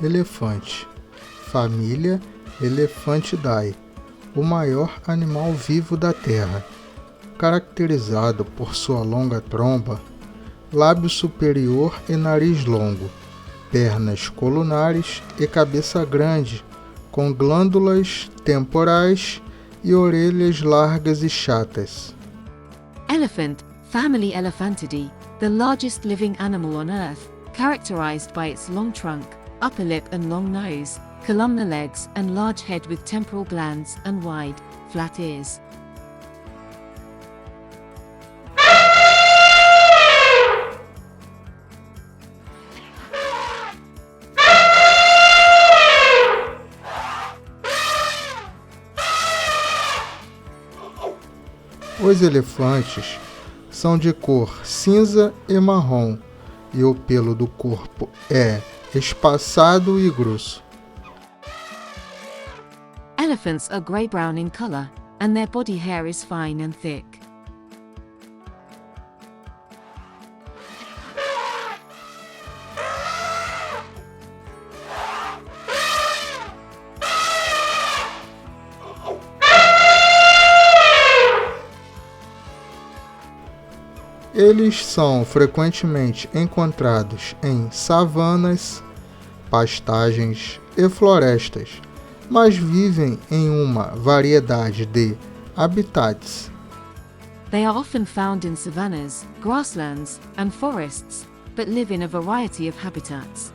Elefante. Família Elephantidae, o maior animal vivo da Terra, caracterizado por sua longa tromba, lábio superior e nariz longo, pernas colunares e cabeça grande, com glândulas temporais e orelhas largas e chatas. Elephant, family Elephantidae, the largest living animal on Earth, characterized by its long trunk, upper lip and long nose, columnar legs and large head with temporal glands and wide, flat ears. Os elefantes são de cor cinza e marrom, e o pelo do corpo é espaçado e grosso. Elephants are grey-brown in color, and their body hair is fine and thick. Eles são frequentemente encontrados em savanas, pastagens e florestas, mas vivem em uma variedade de habitats. They are often found in savannas, grasslands, and forests, but live in a variety of habitats.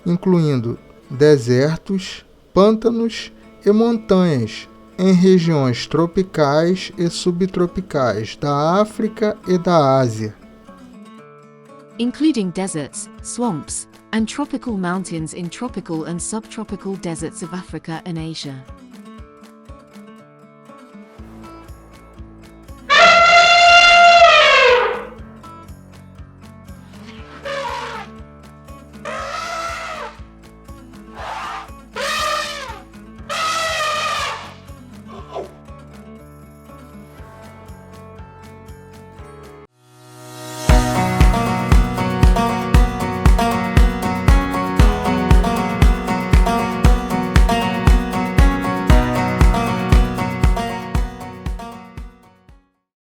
Incluindo desertos, pântanos e montanhas em regiões tropicais e subtropicais da África e da Ásia. Including deserts, swamps, and tropical mountains in tropical and subtropical deserts of Africa and Asia.